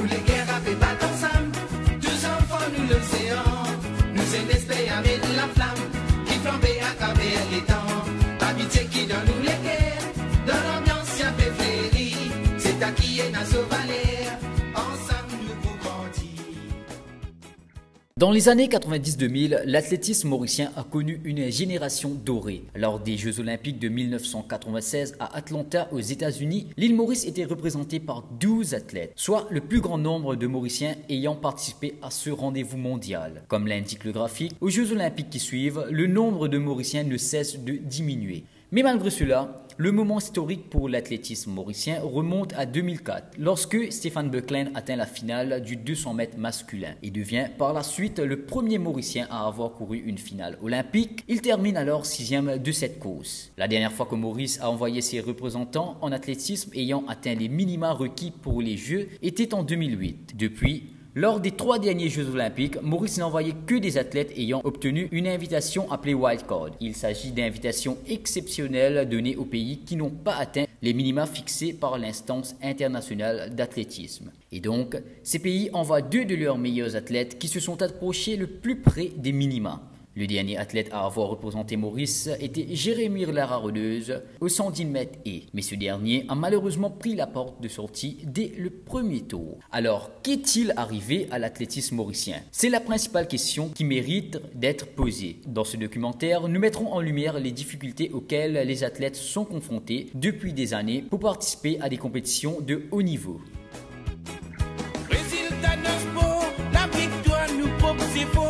Nous les guerres à fait battre ensemble, tous enfants nous l'océan. Nous c'est l'esprit avec la flamme, qui flambait à travers les temps. L'amitié qui donne nous les guerres, dans l'ambiance y'a fait fléri. C'est à qui est na sauvalère, ensemble nous pour grandir. Dans les années 90-2000, l'athlétisme mauricien a connu une génération dorée. Lors des Jeux Olympiques de 1996 à Atlanta aux États-Unis, l'île Maurice était représentée par 12 athlètes, soit le plus grand nombre de Mauriciens ayant participé à ce rendez-vous mondial. Comme l'indique le graphique, aux Jeux Olympiques qui suivent, le nombre de Mauriciens ne cesse de diminuer. Mais malgré cela, le moment historique pour l'athlétisme mauricien remonte à 2004, lorsque Stéphane Beuclin atteint la finale du 200 mètres masculin et devient par la suite le premier Mauricien à avoir couru une finale olympique. Il termine alors 6e de cette course. La dernière fois que Maurice a envoyé ses représentants en athlétisme ayant atteint les minima requis pour les Jeux était en 2008. Depuis, lors des 3 derniers Jeux Olympiques, Maurice n'a envoyé que des athlètes ayant obtenu une invitation appelée wildcard. Il s'agit d'invitations exceptionnelles données aux pays qui n'ont pas atteint les minima fixés par l'instance internationale d'athlétisme. Et donc, ces pays envoient 2 de leurs meilleurs athlètes qui se sont approchés le plus près des minima. Le dernier athlète à avoir représenté Maurice était Jérémy Lara-Rodeuse au 110 mètres et. Mais ce dernier a malheureusement pris la porte de sortie dès le premier tour. Alors, qu'est-il arrivé à l'athlétisme mauricien? C'est la principale question qui mérite d'être posée. Dans ce documentaire, nous mettrons en lumière les difficultés auxquelles les athlètes sont confrontés depuis des années pour participer à des compétitions de haut niveau. Résultat de sport, la victoire nous propose faux.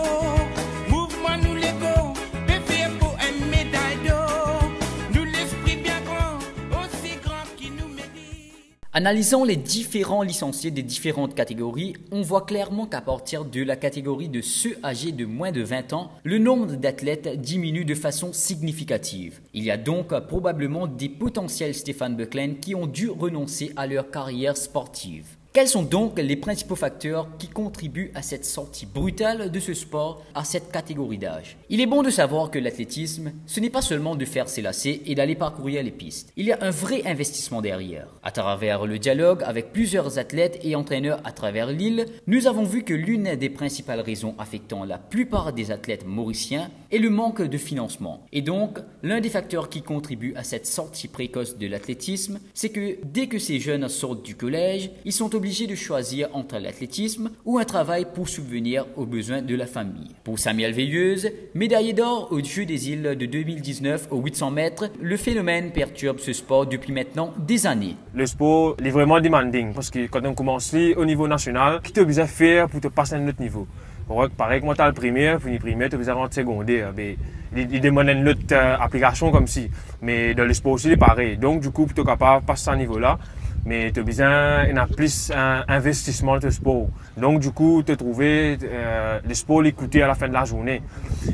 Analysant les différents licenciés des différentes catégories, on voit clairement qu'à partir de la catégorie de ceux âgés de moins de 20 ans, le nombre d'athlètes diminue de façon significative. Il y a donc probablement des potentiels Stéphane Beuclin qui ont dû renoncer à leur carrière sportive. Quels sont donc les principaux facteurs qui contribuent à cette sortie brutale de ce sport à cette catégorie d'âge? Il est bon de savoir que l'athlétisme, ce n'est pas seulement de faire ses lacets et d'aller parcourir les pistes. Il y a un vrai investissement derrière. À travers le dialogue avec plusieurs athlètes et entraîneurs à travers l'île, nous avons vu que l'une des principales raisons affectant la plupart des athlètes mauriciens est le manque de financement. Et donc, l'un des facteurs qui contribue à cette sortie précoce de l'athlétisme, c'est que dès que ces jeunes sortent du collège, ils sont obligés de choisir entre l'athlétisme ou un travail pour subvenir aux besoins de la famille. Pour Samuel Veilleuse, médaillé d'or aux Jeux des îles de 2019 aux 800 mètres, le phénomène perturbe ce sport depuis maintenant des années. Le sport est vraiment demanding parce que quand on commence au niveau national, qu'est-ce que tu es besoin de faire pour te passer à un autre niveau? Pareil que moi, tu as le primaire, puis le primaire, tu as besoin de rentrer secondaire. Il demande une autre application comme si. Mais dans le sport aussi, c'est pareil. Donc, du coup, pour être capable de passer à ce niveau-là, mais tu as besoin d'un plus investissement de sport. Donc, du coup, tu as trouvé le sport l'écouter à la fin de la journée.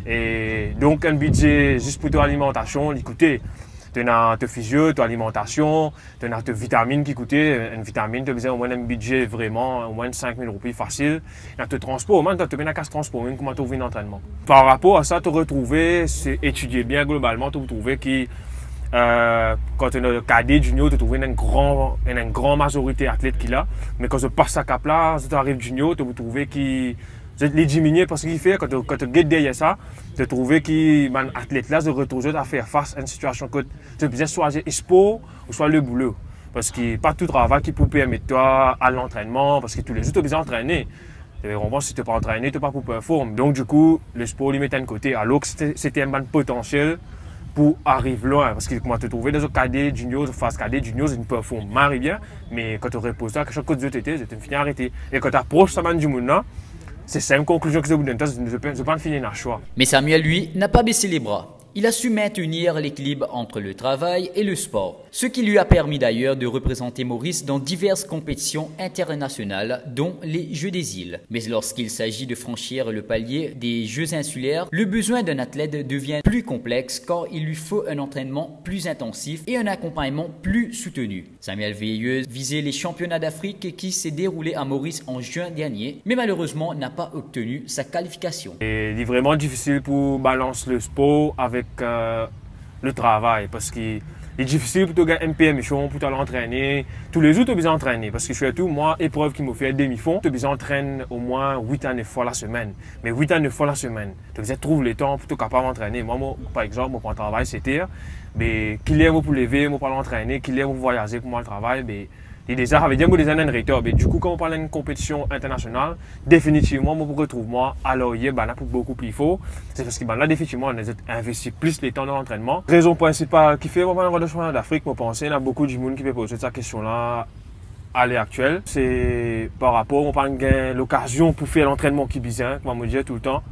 Et donc, un budget juste pour ton alimentation, l'écouter. Tu as ta physio, ta alimentation, tu as tes vitamines qui coûtent. Une vitamine, tu as besoin au moins un budget vraiment, au moins 5 000 roupies facile. Tu as le transport, au moins tu as besoin de transport, même comment tu trouves un entraînement. Par rapport à ça, tu as retrouvé, c'est étudié bien globalement, tu as retrouvé qui, quand tu es cadet, junior, tu as trouvé une grande majorité d'athlètes qui là. Mais quand tu passes à cap là, quand tu arrives junior, tu as trouvé qui les diminuer parce qu'il fait, quand tu guettes derrière ça, tu trouves que les athlètes là se retrouvent à faire face à une situation que tu as besoin soit le sport ou soit le boulot. Parce que pas tout travail qui peut permettre toi à l'entraînement, parce que tous les jours tu as besoin d'entraîner. Si tu n'es pas entraîné, tu n'es pas pour performer. Donc du coup, le sport lui met de côté. Alors que c'était un bon potentiel pour arriver loin. Parce que comment te trouver dans un cadet, junior, phase cadet, junior, c'est une performance marie bien, mais quand tu reposes ça, quelque chose que tu étais, c'est une fin arrêtée. Et quand tu approches ça du monde là, c'est une conclusion que je vous donne, je ne peux pas finir un choix. Mais Samuel, lui, n'a pas baissé les bras. Il a su maintenir l'équilibre entre le travail et le sport, ce qui lui a permis d'ailleurs de représenter Maurice dans diverses compétitions internationales, dont les Jeux des îles. Mais lorsqu'il s'agit de franchir le palier des Jeux insulaires, le besoin d'un athlète devient plus complexe car il lui faut un entraînement plus intensif et un accompagnement plus soutenu. Samuel Veilleuse visait les championnats d'Afrique qui s'est déroulé à Maurice en juin dernier, mais malheureusement n'a pas obtenu sa qualification. Il est vraiment difficile pour balancer le sport avec le travail parce qu'il Il est difficile pour te gagner un permission, pour aller entraîner. Tous les jours, tu as besoin d'entraîner. Parce que surtout, moi, épreuve qui me fait demi-fond, tu as besoin d'entraîner au moins 8 à 9 fois la semaine. Mais 8 à 9 fois la semaine, tu as besoin de trouver le temps pour être capable d'entraîner. Moi, par exemple, pour un travail, c'était qu'il est pour lever, pour l'entraîner, qu'il est pour voyager pour moi le travail. Il déjà avait des années de retard. Du coup, quand on parle d'une compétition internationale, définitivement, moi, pour retrouver moi, alors il y a beaucoup plus fort. C'est parce que là, définitivement, on a investi plus de temps dans l'entraînement. Raison principale qui fait vraiment le championnat d'Afrique, moi, penser, il y a beaucoup de monde qui peut poser cette question-là à l'heure actuelle. C'est par rapport, on parle de l'occasion pour faire l'entraînement qui est bizarre, comme on me dit tout le temps.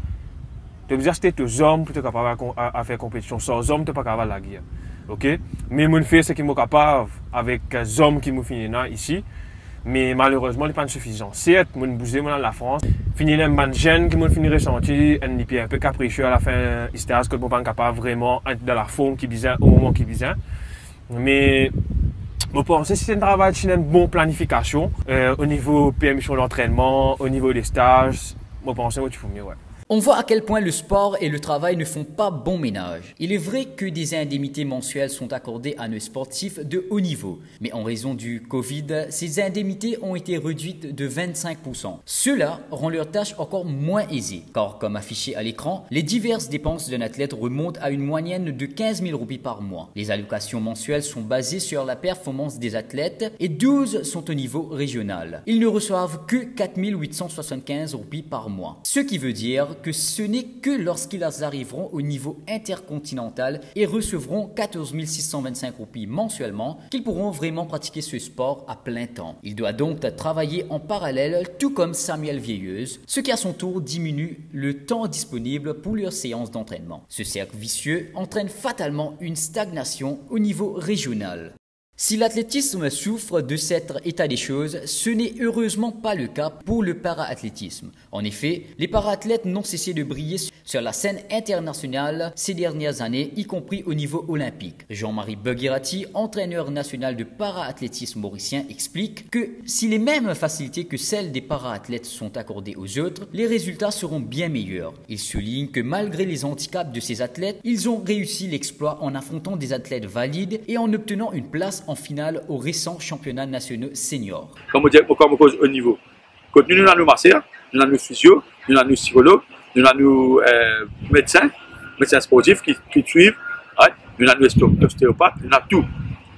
Tu as besoin d'acheter aux hommes pour être capable de faire compétition. Sans hommes, tu n'es pas capable de la guerre. Okay? Mais mon fait, c'est qu'il est capable avec les hommes qui me finissent ici. Mais malheureusement, il n'est pas suffisant. Certes, je bouger dans la France. Finir un ban jeune qui me finit ressentir, un peu capricieux à la fin, c'est-à-dire que je ne suis pas capable vraiment d'être dans la forme qui vient au moment qui vient. Mais je pense que c'est un travail qui a une bonne planification au niveau permission d'entraînement, au niveau des stages. Je pense que tu fais mieux. Ouais. On voit à quel point le sport et le travail ne font pas bon ménage. Il est vrai que des indemnités mensuelles sont accordées à nos sportifs de haut niveau. Mais en raison du Covid, ces indemnités ont été réduites de 25%. Cela rend leur tâche encore moins aisée. Car comme affiché à l'écran, les diverses dépenses d'un athlète remontent à une moyenne de 15 000 roupies par mois. Les allocations mensuelles sont basées sur la performance des athlètes et 12 sont au niveau régional. Ils ne reçoivent que 4 875 roupies par mois. Ce qui veut dire que ce n'est que lorsqu'ils arriveront au niveau intercontinental et recevront 14 625 roupies mensuellement qu'ils pourront vraiment pratiquer ce sport à plein temps. Il doit donc travailler en parallèle, tout comme Samuel Vieilleuse, ce qui à son tour diminue le temps disponible pour leurs séances d'entraînement. Ce cercle vicieux entraîne fatalement une stagnation au niveau régional. Si l'athlétisme souffre de cet état des choses, ce n'est heureusement pas le cas pour le para-athlétisme. En effet, les para-athlètes n'ont cessé de briller sur la scène internationale ces dernières années, y compris au niveau olympique. Jean-Marie Beguirati, entraîneur national de para-athlétisme mauricien, explique que si les mêmes facilités que celles des para-athlètes sont accordées aux autres, les résultats seront bien meilleurs. Il souligne que malgré les handicaps de ces athlètes, ils ont réussi l'exploit en affrontant des athlètes valides et en obtenant une place en finale aux récents championnats nationaux seniors. Comme on dit, pourquoi on cause au niveau. Quand nous avons nos masseurs, nous avons nos physios, nous avons nos psychologues, nous avons nos médecins sportifs qui suivent, nous avons nos ostéopathes, nous avons tout.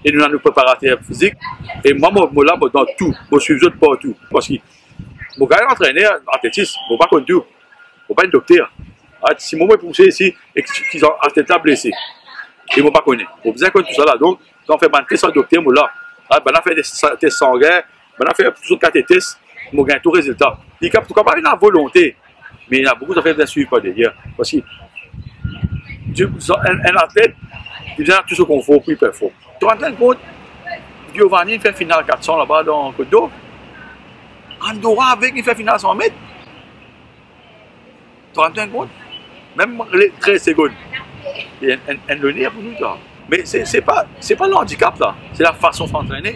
Et nous avons nos préparateurs physiques. Et moi, je là dans tout, je suis partout. Parce que je suis entraîné en athlétisme, je ne suis pas contre tout, je ne suis pas un docteur. Si moi, je suis poussé ici et qu'ils ont un athlète blessé, et je ne suis pas connu. Je suis besoin de tout ça là. Donc, on fait des tests docteur, on a fait des tests sanguins, on a fait toutes sortes de tests, on a gagné tout résultat. Il n'y a pas une volonté, mais il y a beaucoup de faire suivre par derrière. Parce que un athlète, il vient tout ce qu'on faut pour y performer. Tu te rends compte, Giovanni fait finale 400 là-bas dans Côte d'Or. Andorra avec, il fait finale 100 mètres. Tu te rends compte? Même les 13 secondes. Il y a un donné pour nous. Mais ce n'est pas le handicap là, c'est la façon de s'entraîner.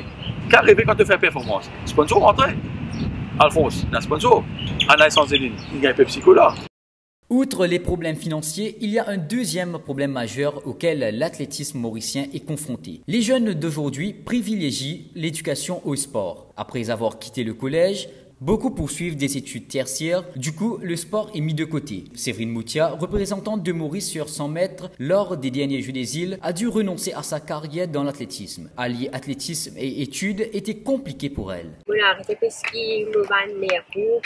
Qu'arriver quand tu fais performance. Sponsor entraîne. Alphonse, un sponsor. Anna Sanzéline, il y a un peu psycho là. Outre les problèmes financiers, il y a un deuxième problème majeur auquel l'athlétisme mauricien est confronté. Les jeunes d'aujourd'hui privilégient l'éducation au sport. Après avoir quitté le collège, beaucoup poursuivent des études tertiaires, du coup le sport est mis de côté. Séverine Moutia, représentante de Maurice sur 100 mètres lors des derniers Jeux des Îles, a dû renoncer à sa carrière dans l'athlétisme. Allier athlétisme et études était compliqué pour elle. Je arrêté parce que je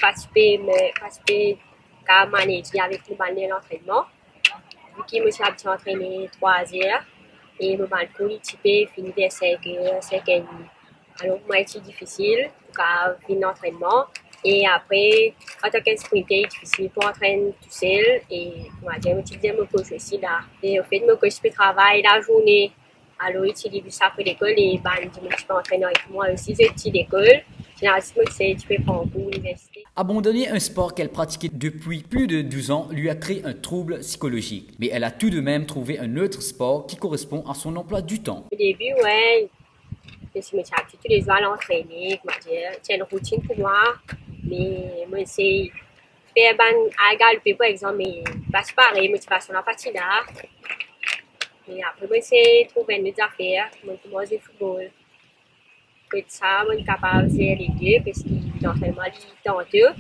participer à manager avec l'entraînement. Vu que je me suis habitué à entraîner 3 heures et je vais finir vers 5 heures, 5h30. Alors, moi, c'est difficile pour finir l'entraînement. Et après, en tant que sprinter, c'est difficile pour entraîner tout seul. Et moi, j'aime utiliser mon coach aussi là. Et au fait, mon coach peut travailler la journée. Alors, il utilise ça après l'école et tu peux entraîner avec moi aussi. C'est petit d'école. Généralement, tu peux prendre pour l'université. Abandonner un sport qu'elle pratiquait depuis plus de 12 ans lui a créé un trouble psychologique. Mais elle a tout de même trouvé un autre sport qui correspond à son emploi du temps. Au début, ouais. Je me suis habituée tous les jours à l'entraîner, c'est une routine pour moi, mais moi c'est faire à galopper par exemple, mais pas pareil, motivation à partir là. Mais après, moi, c'est trouver des affaires, moi, commence le football. Que ça, moi, je suis capable de faire les deux, parce qu'il est entraînement tantôt,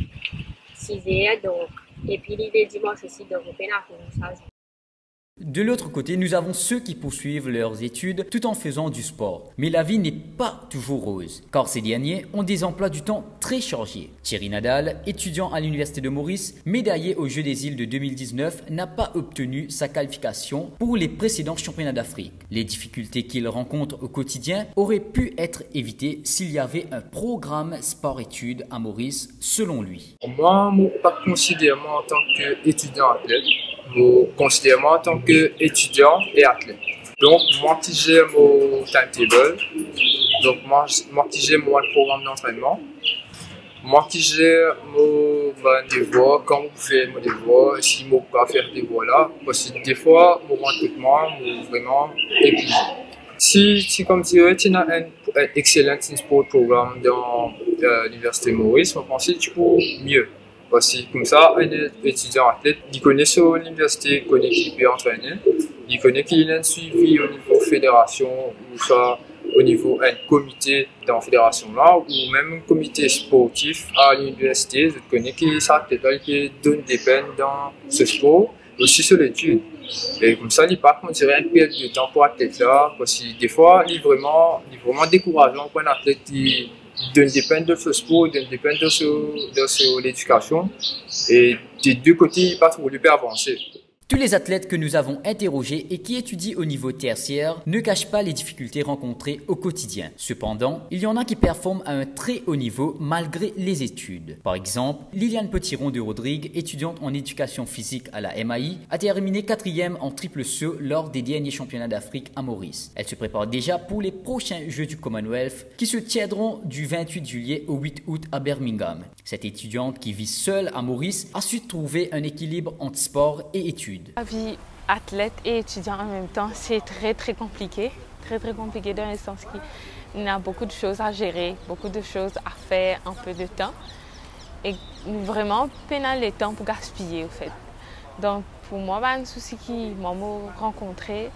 6 heures, donc, et puis les dimanches aussi, donc on fait la course. De l'autre côté, nous avons ceux qui poursuivent leurs études tout en faisant du sport. Mais la vie n'est pas toujours rose, car ces derniers ont des emplois du temps très chargés. Thierry Nadal, étudiant à l'Université de Maurice, médaillé aux Jeux des îles de 2019, n'a pas obtenu sa qualification pour les précédents championnats d'Afrique. Les difficultés qu'il rencontre au quotidien auraient pu être évitées s'il y avait un programme sport-études à Maurice, selon lui. Moi, je ne pas considérer moi en tant qu'étudiant athlète. Je considère moi en tant qu'étudiant et athlète. Donc, moi qui gère mon timetable, donc moi qui gère mon programme d'entraînement, moi qui gère mon devoir, quand je fais mon devoir, si je ne peux pas faire des devoirs là, parce que des fois, mon recrutement est vraiment épuisé. Si comme tu as un excellent sport programme dans l'Université Maurice, je pense que tu peux mieux. Parce que comme ça, un étudiant athlète, il connaît sur l'université, il connaît qui peut entraîner, il connaît qu'il a un suivi au niveau fédération ou ça au niveau un comité dans la fédération là ou même un comité sportif à l'université, je connais qui ça peut-être qui donne des peines dans ce sport aussi sur l'étude. Et comme ça, il n'est pas qu'on dirait une perte de temps pour l'athlète là, parce que des fois, il est vraiment décourageant pour un athlète qui donne des peines de ce sport, donne des peines de l'éducation. Et des deux côtés, il n'est pas trop super avancé. Tous les athlètes que nous avons interrogés et qui étudient au niveau tertiaire ne cachent pas les difficultés rencontrées au quotidien. Cependant, il y en a qui performent à un très haut niveau malgré les études. Par exemple, Liliane Petiron de Rodrigue, étudiante en éducation physique à la MAI, a terminé 4e en triple saut lors des derniers championnats d'Afrique à Maurice. Elle se prépare déjà pour les prochains Jeux du Commonwealth qui se tiendront du 28 juillet au 8 août à Birmingham. Cette étudiante qui vit seule à Maurice a su trouver un équilibre entre sport et études. La vie athlète et étudiant en même temps, c'est très compliqué. Très compliqué dans le sens qu'il y a beaucoup de choses à gérer, beaucoup de choses à faire en peu de temps. Et vraiment, pénal le temps pour gaspiller, en fait. Donc, pour moi, un souci qui m'a rencontré,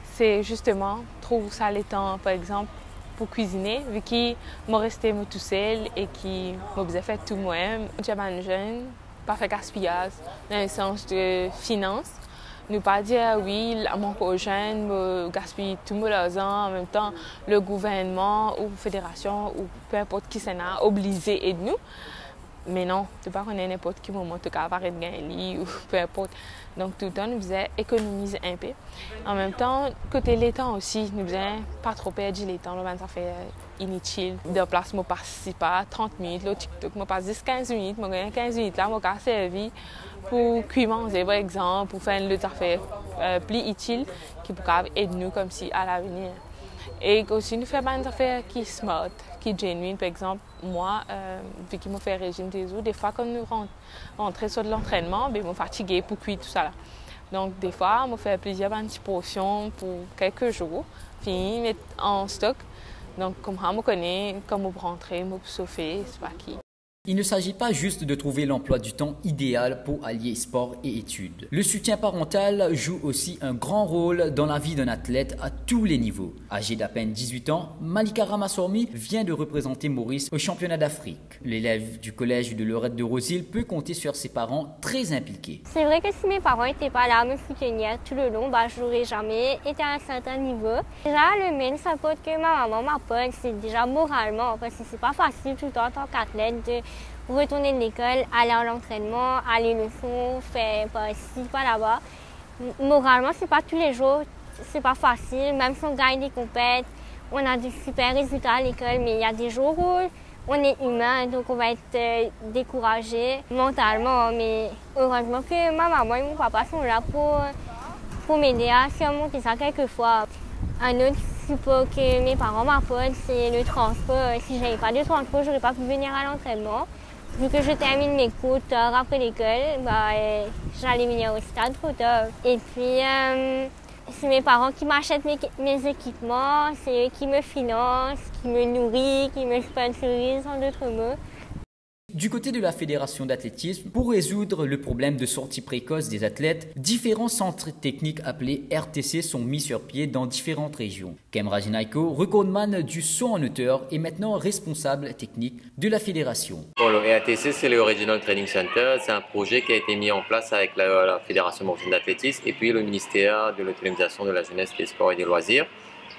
c'est justement trouver ça le temps, par exemple, pour cuisiner, vu qu'il m'a resté tout seul et qui m'a besoin de faire tout moi-même. J'ai un jeune, pas faire gaspillage dans le sens de finance. Ne pas dire oui, mon prochain me gaspille tout mon argent, en même temps le gouvernement ou la fédération ou peu importe qui s'en a obligé de nous. Mais non, tu ne pas connaître n'importe quel moment tu vas avoir gagner ou peu importe. Donc tout le temps, nous faisons économiser un peu. En même temps, côté l'État aussi, nous faisons pas trop perdre le temps. Ça fait inutile. De place, je participe à 30 minutes. Le TikTok, je passe 10-15 minutes. Je gagne 15 minutes là, je vais servir pour cuire manger, par exemple, pour faire des affaires plus utiles qui peuvent aider nous comme si à l'avenir. Et aussi, nous faisons des affaires qui sont smart, qui sont genuines. Par exemple, moi, vu que je fais régime des eaux, des fois, quand nous rentrons sur de l'entraînement, je suis fatiguée pour cuire tout ça. Là. Donc, des fois, je fais plusieurs petites portions pour quelques jours, puis mettre en stock. Donc, comme ça, je connais comment rentrer, me chauffer, c'est pas qui. Il ne s'agit pas juste de trouver l'emploi du temps idéal pour allier sport et études. Le soutien parental joue aussi un grand rôle dans la vie d'un athlète à tous les niveaux. Âgée d'à peine 18 ans, Malika Ramassormi vient de représenter Maurice au championnat d'Afrique. L'élève du collège de Lorette de Rosille peut compter sur ses parents très impliqués. C'est vrai que si mes parents n'étaient pas là à me soutenir tout le long, je n'aurais jamais été à un certain niveau. Déjà, le main support que ma maman m'apporte, c'est déjà moralement, parce que c'est pas facile tout le temps en tant qu'athlète de retourner de l'école, aller à l'entraînement, aller le fond, faire par ici, par là-bas. Moralement, c'est pas tous les jours, c'est pas facile. Même si on gagne des compètes, on a de super résultats à l'école, mais il y a des jours où on est humain, donc on va être découragé mentalement. Mais heureusement que ma maman et mon papa sont là pour m'aider à surmonter ça quelquefois. Un autre support que mes parents m'apportent, c'est le transport. Si je n'avais pas de transport, je n'aurais pas pu venir à l'entraînement. Vu que je termine mes cours tard après l'école, j'allais venir au stade trop tard. Et puis, c'est mes parents qui m'achètent mes équipements, c'est eux qui me financent, qui me nourrissent, qui me sponsorisent, en d'autres mots. Du côté de la Fédération d'athlétisme, pour résoudre le problème de sortie précoce des athlètes, différents centres techniques appelés RTC sont mis sur pied dans différentes régions. Kem Rajinaiko, recordman du saut en hauteur, est maintenant responsable technique de la fédération. Bon, le RTC, c'est le Regional Training Center. C'est un projet qui a été mis en place avec la Fédération mauricienne d'athlétisme et puis le ministère de l'autonomisation de la jeunesse, des sports et des loisirs.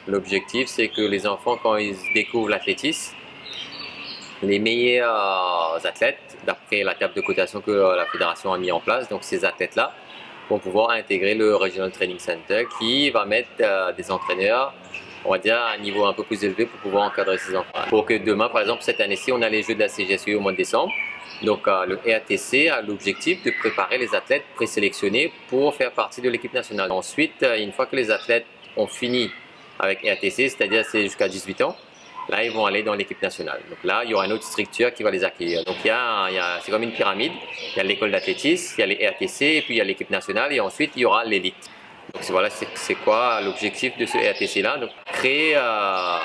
L'objectif, c'est que les enfants, quand ils découvrent l'athlétisme, les meilleurs athlètes, d'après la table de cotation que la fédération a mis en place, donc ces athlètes-là vont pouvoir intégrer le Regional Training Center qui va mettre des entraîneurs, on va dire, à un niveau un peu plus élevé pour pouvoir encadrer ces enfants. Pour que demain, par exemple, cette année-ci, on a les Jeux de la CGSU au mois de décembre. Donc le RTC a l'objectif de préparer les athlètes présélectionnés pour faire partie de l'équipe nationale. Ensuite, une fois que les athlètes ont fini avec RTC, c'est-à-dire c'est jusqu'à 18 ans, là, ils vont aller dans l'équipe nationale. Donc là, il y aura une autre structure qui va les accueillir. Donc c'est comme une pyramide. Il y a l'école d'athlétisme, il y a les RTC, et puis il y a l'équipe nationale, et ensuite, il y aura l'élite. Donc voilà, c'est quoi l'objectif de ce RTC-là? Donc créer un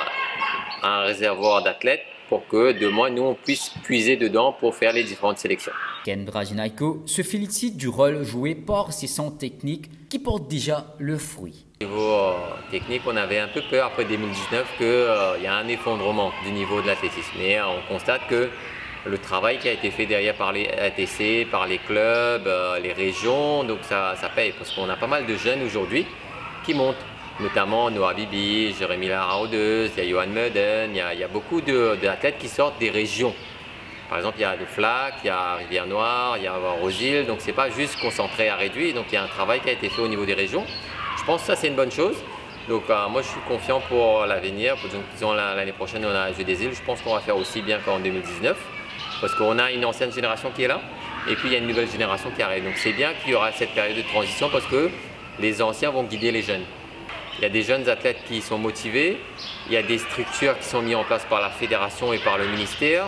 réservoir d'athlètes pour que demain, nous, on puisse puiser dedans pour faire les différentes sélections. Kem Rajinaiko se félicite du rôle joué par ces centres techniques qui portent déjà le fruit. Au niveau technique, on avait un peu peur après 2019 qu'il y a un effondrement du niveau de l'athlétisme. Mais on constate que le travail qui a été fait derrière par les RTC, par les clubs, les régions, donc ça paye parce qu'on a pas mal de jeunes aujourd'hui qui montent. Notamment Noah Bibi, Jérémy Laraudeuse, il y a Johan Meuden, il y a beaucoup d'athlètes qui sortent des régions. Par exemple, il y a de Flac, il y a Rivière-Noire, il y a Rosil, donc c'est pas juste concentré à réduire, donc il y a un travail qui a été fait au niveau des régions. Je pense que ça c'est une bonne chose. Donc moi je suis confiant pour l'avenir, disons l'année prochaine on a les Jeux des îles, je pense qu'on va faire aussi bien qu'en 2019, parce qu'on a une ancienne génération qui est là, et puis il y a une nouvelle génération qui arrive. Donc c'est bien qu'il y aura cette période de transition parce que les anciens vont guider les jeunes. Il y a des jeunes athlètes qui sont motivés, il y a des structures qui sont mises en place par la fédération et par le ministère.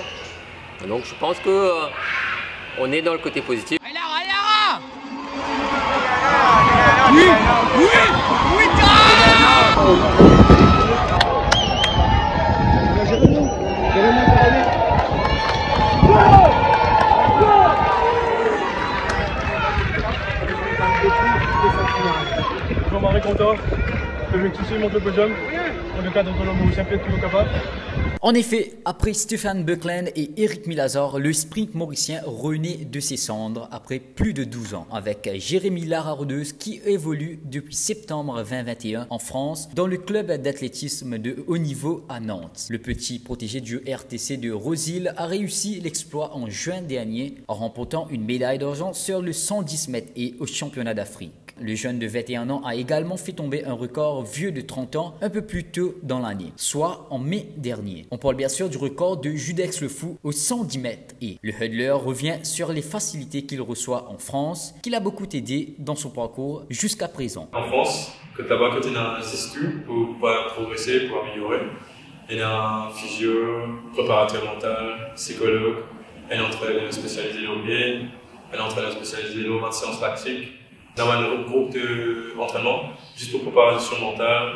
Donc je pense qu'on est dans le côté positif. Jean-Marie Contor, l'objectif c'est monter le podium, dans le cadre de l'homme champion toujours capable. En effet, après Stéphane Buckland et Eric Milazor, le sprint mauricien renaît de ses cendres après plus de 12 ans avec Jérémy Laraudeuse qui évolue depuis septembre 2021 en France dans le club d'athlétisme de haut niveau à Nantes. Le petit protégé du RTC de Rosil a réussi l'exploit en juin dernier en remportant une médaille d'argent sur le 110 mètres et au championnat d'Afrique. Le jeune de 21 ans a également fait tomber un record vieux de 30 ans un peu plus tôt dans l'année, soit en mai dernier. On parle bien sûr du record de Judex Le Fou aux 110 mètres et le hurdler revient sur les facilités qu'il reçoit en France, qui l'a beaucoup aidé dans son parcours jusqu'à présent. En France, là-bas, quand on a un institut pour progresser, pour améliorer, il y a un physio, préparateur mental, psychologue, un entraîneur spécialisé au pied, un entraîneur spécialisé au maintien lactique. On a un groupe d'entraînement juste pour préparation mentale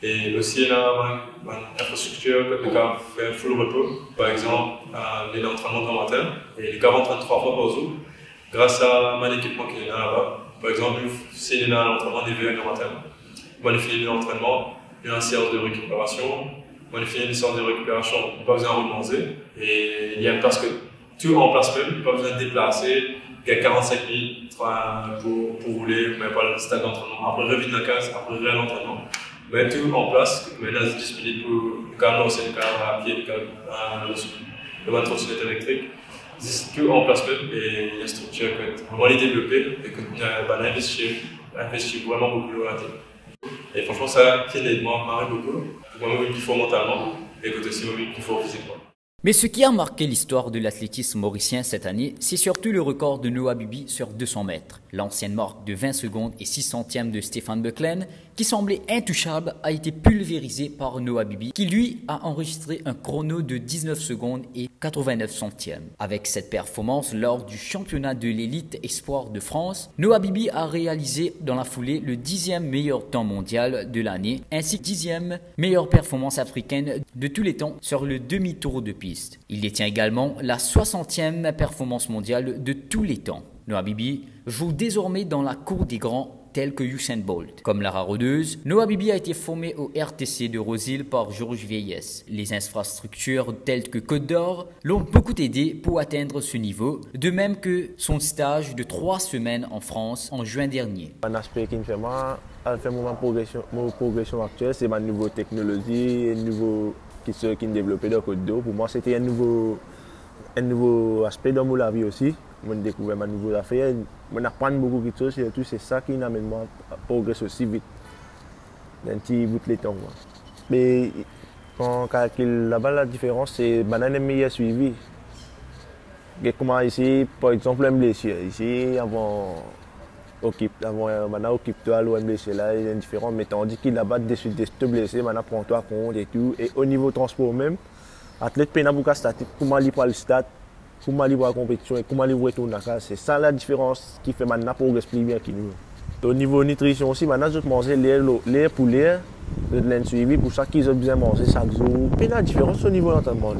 et aussi on a une infrastructure comme le cas fait full repos, par exemple l'entraînement grand matin et les cas entraînent 3 fois par jour grâce à mon équipement qui est là-bas. Par exemple, si il y a un entraînement d'éveil grand matin, on finit l'entraînement, il y a une séance de récupération, on finit une séance de récupération, on n'a pas besoin de remonter et il y a presque tout en place même, il n'y a pas besoin de déplacer. Il y a 45 minutes pour rouler, mais pas le stade d'entraînement. Après, revient la case, après, réel entraînement. Mais tout en place, mais là, 10 minutes pour le cadre, c'est le cadre à pied, le cadre trottinette électrique. C'est tout en place même et il y a une structure qu'on va les développer et qu'on va investir vraiment beaucoup là-dessus. Et franchement, ça aide moi beaucoup. Moi-même, il faut mentalement et aussi moi-même, il faut physiquement. Mais ce qui a marqué l'histoire de l'athlétisme mauricien cette année, c'est surtout le record de Noah Bibi sur 200 mètres. L'ancienne marque de 20 secondes et 6 centièmes de Stéphane Buckland qui semblait intouchable, a été pulvérisé par Noah Bibi, qui lui a enregistré un chrono de 19 secondes et 89 centièmes. Avec cette performance lors du championnat de l'élite espoir de France, Noah Bibi a réalisé dans la foulée le 10e meilleur temps mondial de l'année, ainsi que 10e meilleure performance africaine de tous les temps sur le demi-tour de piste. Il détient également la 60e performance mondiale de tous les temps. Noah Bibi joue désormais dans la cour des grands tels que Usain Bolt. Comme Lara Rodeuse, Noah Bibi a été formé au RTC de Rosil par Georges Vieillès. Les infrastructures telles que Côte d'Or l'ont beaucoup aidé pour atteindre ce niveau, de même que son stage de 3 semaines en France en juin dernier. Un aspect qui me fait mal, mon progression actuelle, c'est ma nouvelle technologie, un nouveau qui est développé dans Côte d'Or. Pour moi, c'était un nouveau aspect dans mon vie aussi. Je découvre ma nouvelle affaire, je apprends beaucoup de choses, surtout c'est ça qui m'amène à progresser aussi vite, d'un petit bout de temps. Mais quand on calcule là-bas, la différence, c'est que je meilleur suivi. Comment ici, par exemple, un blessé, ici, avant occupe-toi, le blessé là, il est différent, mais tandis qu'il là-bas, de te blesser, maintenant prends-toi compte et tout. Et au niveau transport même, athlète pénabuka statique, comment il prend le stade, comment il va à la compétition et comment il va retourner à la case. C'est ça la différence qui fait maintenant progresser plus bien qu'il nous. Au niveau nutrition aussi, maintenant je mange l'air pour l'air, de l'insuivi pour ça qu'ils ont besoin de manger chaque jour. Et la différence au niveau de l'entraînement.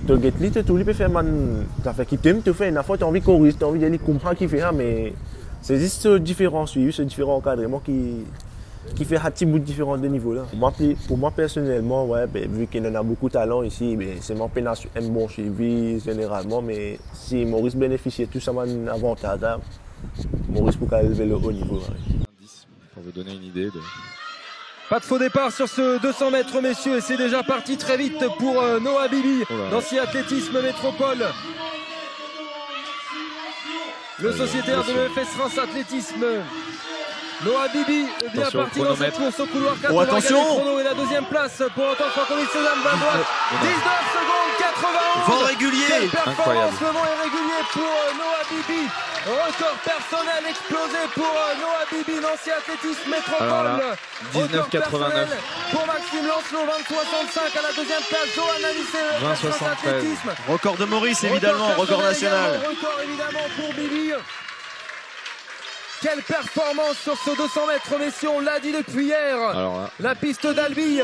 Tu regardes, tu peux faire ça fait qu'il t'aime, tu fais une fois, tu as envie de courir, tu as envie d'aller comprendre qui fait, mais c'est juste ce différent suivi, ce différent encadrement qui fait un petit bout différent de niveau là. Pour moi personnellement, ouais, vu qu'il en a beaucoup de talent ici, c'est mon pénal un bon suivi généralement, mais si Maurice bénéficie de tout ça, un avantage, Maurice pour élever le haut niveau. Ouais. Pour vous donner une idée de... Pas de faux départ sur ce 200 mètres, messieurs, et c'est déjà parti très vite pour Noah Bibi, d'ancien athlétisme métropole. Le sociétaire de l'EFS Reims Athlétisme. Noah Bibi bien parti dans cette course au couloir 4. Attention, chrono et la deuxième place pour l'entendre Franck Suzanne va droite. 19 secondes 91. Vent régulier. Quelle performance, le vent est régulier pour Noah Bibi. Record personnel explosé pour Noah Bibi, l'ancien athlétisme métropole. 19,89. Pour Maxime Lancelot, 20,65 à la deuxième place. Johan Anissé, 20,73. Record de Maurice évidemment, record national. Record évidemment pour Bibi. Quelle performance sur ce 200 mètres, messieurs, on l'a dit depuis hier. La piste d'Albi.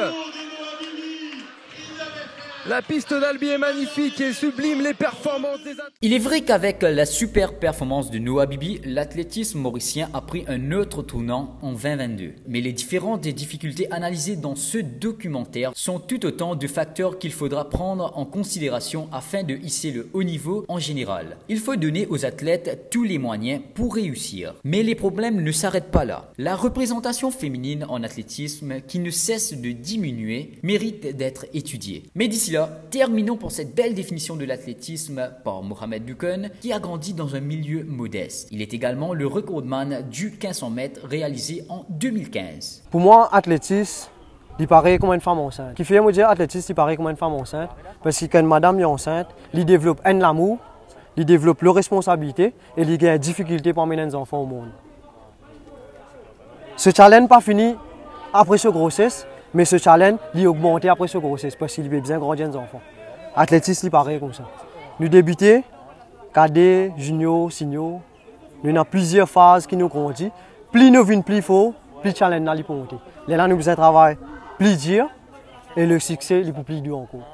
La piste d'Albi est magnifique et sublime, les performances des athlètes. Il est vrai qu'avec la super performance de Noah Bibi, l'athlétisme mauricien a pris un autre tournant en 2022. Mais les différentes difficultés analysées dans ce documentaire sont tout autant de facteurs qu'il faudra prendre en considération afin de hisser le haut niveau en général. Il faut donner aux athlètes tous les moyens pour réussir. Mais les problèmes ne s'arrêtent pas là. La représentation féminine en athlétisme, qui ne cesse de diminuer, mérite d'être étudiée. Mais d'ici là, terminons pour cette belle définition de l'athlétisme par Mohamed Buchan, qui a grandi dans un milieu modeste. Il est également le recordman du 1500 mètres réalisé en 2015. Pour moi, athlétisme, il paraît comme une femme enceinte. Qui fait me dire athlétisme, il paraît comme une femme enceinte, parce que quand une madame est enceinte, il développe l'amour, il développe la responsabilité et il a des difficultés pour amener les enfants au monde. Ce challenge n'est pas fini après sa grossesse. Mais ce challenge, il est augmenté après ce grossesse parce qu'il a bien grandir les enfants. Athlétisme, il paraît comme ça. Nous débutons, cadet, junior, senior. Nous avons plusieurs phases qui nous grandissent. Plus nous venons plus fort, plus le challenge nous peut monter. Là, nous avons un travail plus dur et le succès, il est plus dur encore.